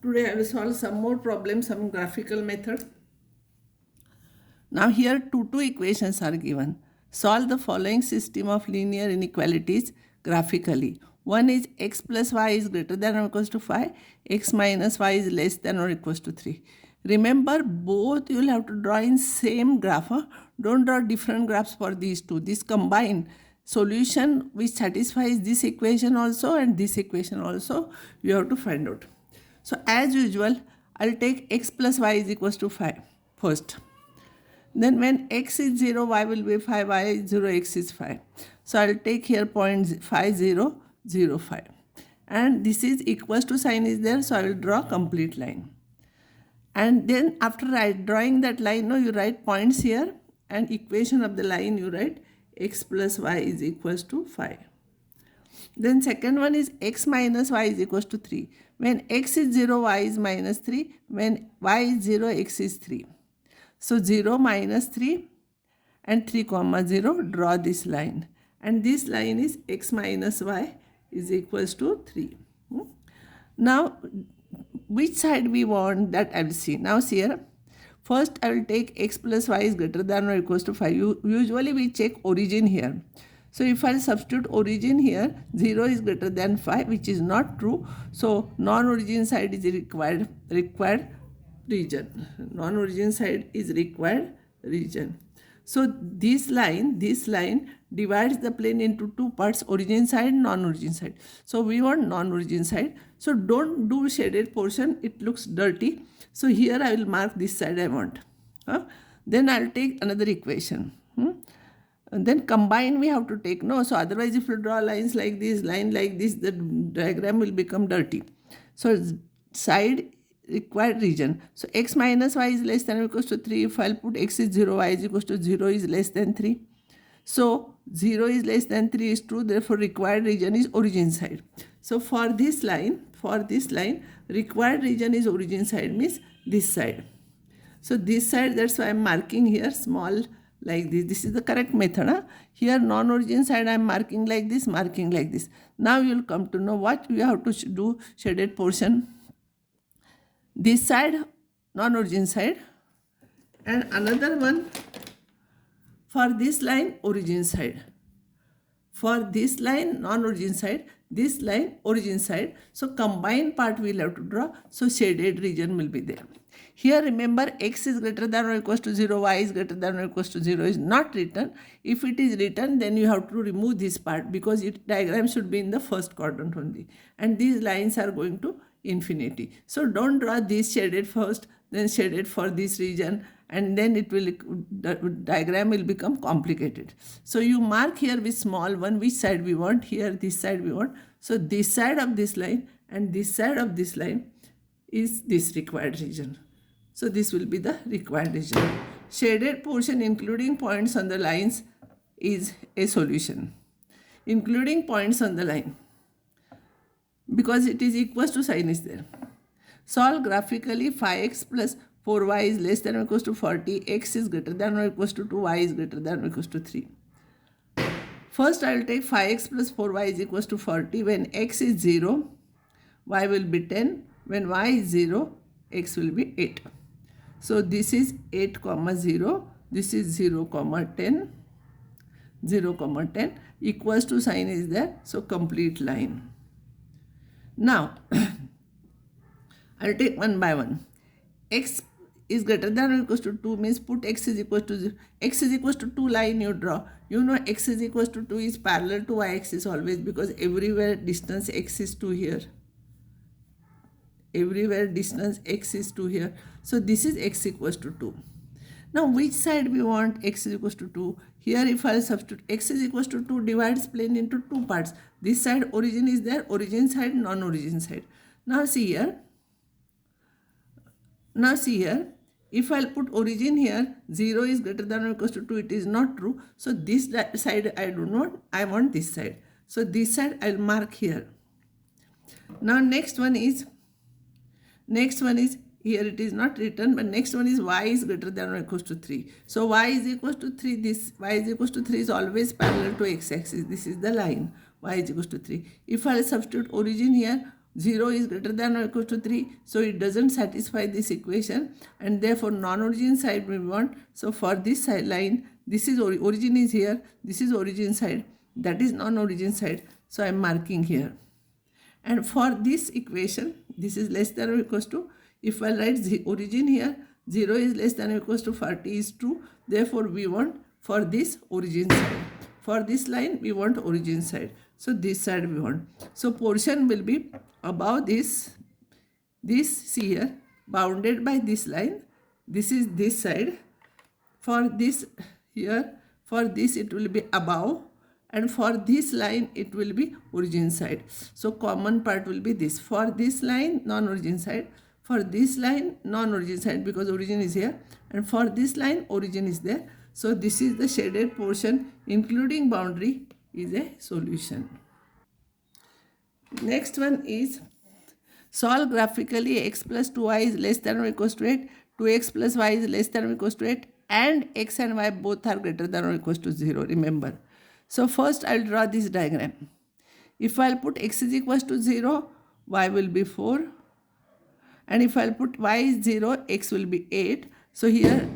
Today I will solve some more problems, some graphical method. Now here two equations are given. Solve the following system of linear inequalities graphically. One is x plus y is greater than or equals to 5, x minus y is less than or equals to 3. Remember, both you will have to draw in same graph. Huh? Don't draw different graphs for these two. This combined solution which satisfies this equation also and this equation also you have to find out. So as usual, I'll take x plus y is equals to 5 first. Then when x is 0, y will be 5, y is 0, x is 5. So I'll take here point 5, 0, 0, 5. And this is equals to sign is there, so I will draw complete line. And then after drawing that line, no, you write points here and equation of the line you write x plus y is equals to 5. Then second one is x minus y is equals to 3. When x is 0, y is minus 3. When y is 0, x is 3. So 0 minus 3 and 3 comma 0, draw this line. And this line is x minus y is equals to 3. Now, which side we want, that I will see. Now see here. First I will take x plus y is greater than or equals to 5. Usually we check origin here. So if I substitute origin here, 0 is greater than 5, which is not true. So non-origin side is required region. Non-origin side is required region. So this line divides the plane into two parts, origin side, non-origin side. So we want non-origin side. So don't do shaded portion, it looks dirty. So here I will mark this side I want. Then I'll take another equation. And then combine we have to take, no, so otherwise if you draw lines like this, line like this, the diagram will become dirty. So side required region. So x minus y is less than or equals to 3. If I'll put x is 0, y is equals to 0 is less than 3. So 0 is less than 3 is true, therefore required region is origin side. So for this line, required region is origin side, means this side. So this side, that's why I'm marking here small like this. This is the correct method. Huh? Here non-origin side I'm marking like this, marking like this. Now you will come to know what you have to do shaded portion. This side, non-origin side, and another one for this line, origin side. For this line, non-origin side, this line, origin side. So combined part we will have to draw. So shaded region will be there. Here remember, x is greater than or equals to 0, y is greater than or equals to 0 is not written. If it is written, then you have to remove this part because it diagram should be in the first quadrant only. And these lines are going to infinity. So don't draw this shaded first, then shaded for this region, and then it will, the diagram will become complicated. So you mark here with small one which side we want. Here this side we want. So this side of this line and this side of this line is this required region. So this will be the required region. Shaded portion including points on the lines is a solution. Including points on the line, because it is equals to sign is there. Solve graphically 5x plus 4y is less than or equals to 40, x is greater than or equals to 2, y is greater than or equals to 3. First I will take 5x plus 4y is equals to 40. When x is 0, y will be 10. When y is 0, x will be 8. So this is 8 comma 0, this is 0 comma 10, 0 comma 10, equals to sign is there, so complete line. Now, I'll take one by one. X is greater than or equals to 2 means put x is equals to 0. X is equals to 2 line you draw. You know x is equals to 2 is parallel to y-axis always, because everywhere distance x is 2 here. Everywhere distance x is 2 here. So this is x equals to 2. Now which side we want x is equals to 2? Here if I substitute x is equals to 2 divides plane into two parts. This side origin is there, origin side, non-origin side. Now see here. If I'll put origin here, 0 is greater than or equals to 2, it is not true. So this side I do not, I want this side. So this side I'll mark here. Now next one is here it is not written, but next one is y is greater than or equals to 3. So y is equals to 3, this y is equals to 3 is always parallel to x-axis. This is the line, y is equals to 3. If I substitute origin here, 0 is greater than or equal to 3, so it doesn't satisfy this equation, and therefore non-origin side we want. So for this side line, this is origin is here, this is origin side, that is non-origin side, so I am marking here. And for this equation, this is less than or equals to, if I write the origin here, 0 is less than or equals to 40 is true, therefore we want for this origin side. For this line we want origin side, so this side we want. So portion will be above this here, bounded by this line, this is this side. For this here, for this it will be above, and for this line it will be origin side. So common part will be this. For this line, non-origin side. For this line, non-origin side, because origin is here, and for this line origin is there. So this is the shaded portion including boundary is a solution. Next one is solve graphically x plus 2y is less than or equals to 8, 2x plus y is less than or equals to 8, and x and y both are greater than or equals to 0, remember. So first I will draw this diagram. If I will put x is equals to 0, y will be 4, and if I will put y is 0, x will be 8. So here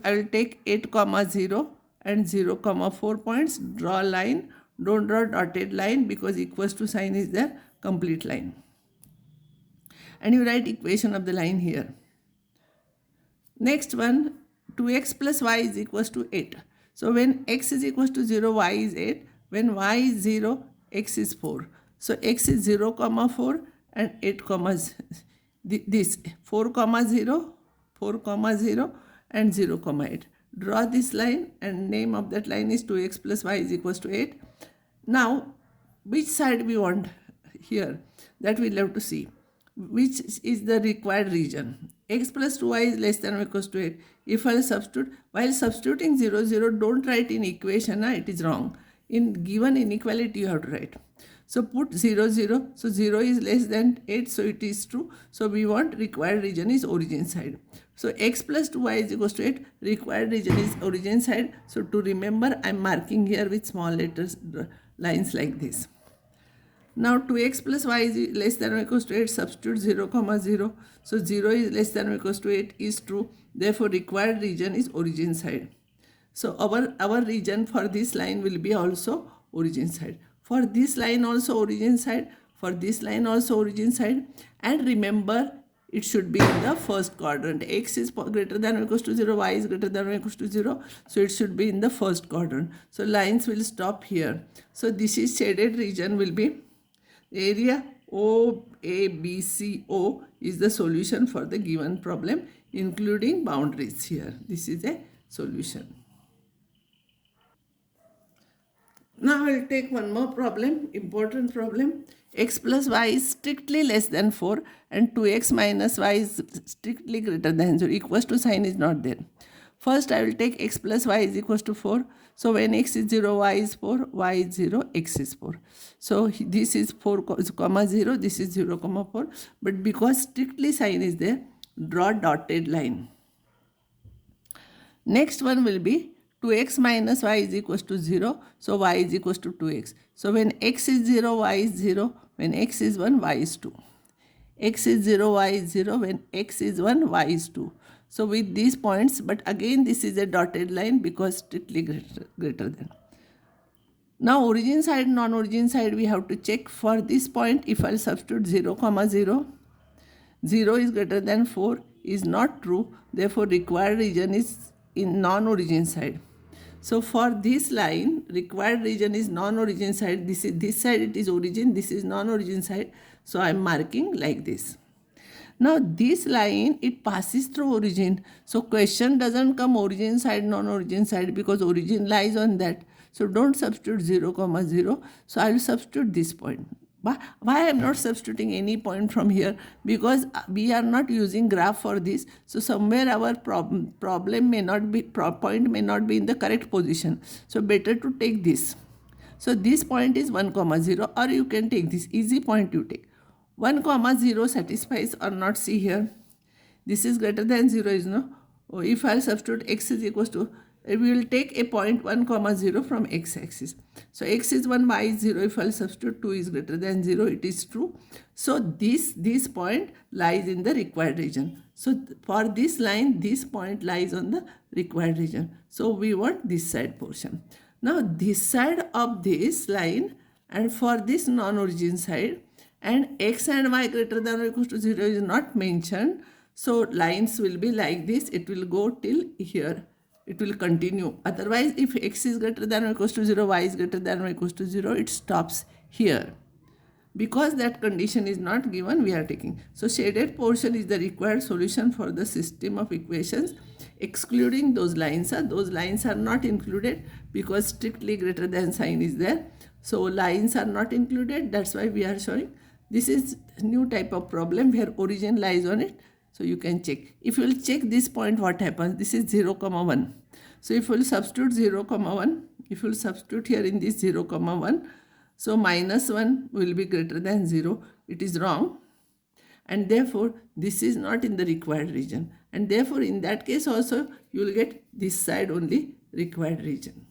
I will take 8 comma 0 and 0 comma 4 points, draw a line, don't draw dotted line because equals to sign is the complete line. And you write equation of the line here. Next one, 2x plus y is equals to 8. So when x is equals to 0, y is 8. When y is 0, x is 4. So x is 0 comma 4 and 8 comma this 4 comma 0, 4 comma 0 and 0 comma 8. Draw this line, and name of that line is 2x plus y is equals to 8. Now which side we want here, that we'll have to see. Which is the required region? X plus 2y is less than or equals to 8. If I substitute, while substituting 0, 0, don't write in equation, it is wrong. In given inequality you have to write. So put 0, 0. So 0 is less than 8, so it is true. So we want required region is origin side. So x plus 2y is equals to 8. Required region is origin side. So to remember, I am marking here with small letters, lines like this. Now 2x plus y is less than or equals to 8, substitute 0 comma 0. So 0 is less than or equals to 8 is true. Therefore required region is origin side. So our region for this line will be also origin side. For this line also origin side. For this line also origin side. And remember, it should be in the first quadrant. X is greater than or equals to 0, y is greater than or equals to 0. So it should be in the first quadrant. So lines will stop here. So this is shaded region will be area OABCO is the solution for the given problem, including boundaries here. This is a solution. Now I will take one more problem, important problem. X plus y is strictly less than 4 and 2x minus y is strictly greater than 0. Equals to sign is not there. First I will take x plus y is equals to 4. So when x is 0, y is 4, y is 0, x is 4. So this is 4 comma 0, this is 0 comma 4. But because strictly sign is there, draw dotted line. Next one will be 2x minus y is equals to 0. So y is equals to 2x. So when x is 0, y is 0. When x is 1, y is 2. X is 0, y is 0. When x is 1, y is 2. So with these points, but again this is a dotted line because strictly greater than. Now origin side, non-origin side we have to check. For this point, if I substitute 0 comma 0, 0 is greater than 4 is not true. Therefore required region is in non-origin side. So for this line, required region is non-origin side. This side it is origin, this is non-origin side. So I am marking like this. Now this line, it passes through origin. So question doesn't come origin side, non-origin side, because origin lies on that. So don't substitute 0 comma 0. So I will substitute this point. Why I am not substituting any point from here? Because we are not using graph for this. So somewhere our problem may not be, point may not be in the correct position. So better to take this. So this point is 1 comma 0, or you can take this easy point you take. 1 comma 0 satisfies or not, see here. This is greater than 0 is no. If I substitute x is equals to, we will take a point 1 comma 0 from x-axis. So x is 1, y is 0. If I'll substitute 2 is greater than 0, it is true. So this point lies in the required region. So for this line, this point lies on the required region. So we want this side portion. Now this side of this line, and for this non-origin side, and x and y greater than or equal to 0 is not mentioned. So lines will be like this. It will go till here. It will continue. Otherwise, if x is greater than or equals to 0, y is greater than or equals to 0, it stops here. Because that condition is not given, we are taking. So shaded portion is the required solution for the system of equations, excluding those lines. Those lines are not included because strictly greater than sign is there. So lines are not included. That's why we are showing. This is new type of problem where origin lies on it. So you can check. If you will check this point, what happens? This is 0, 1. So if you will substitute 0, 1, if you will substitute here in this 0, 1, so minus 1 will be greater than 0. It is wrong. And therefore, this is not in the required region. And therefore, in that case also, you will get this side only required region.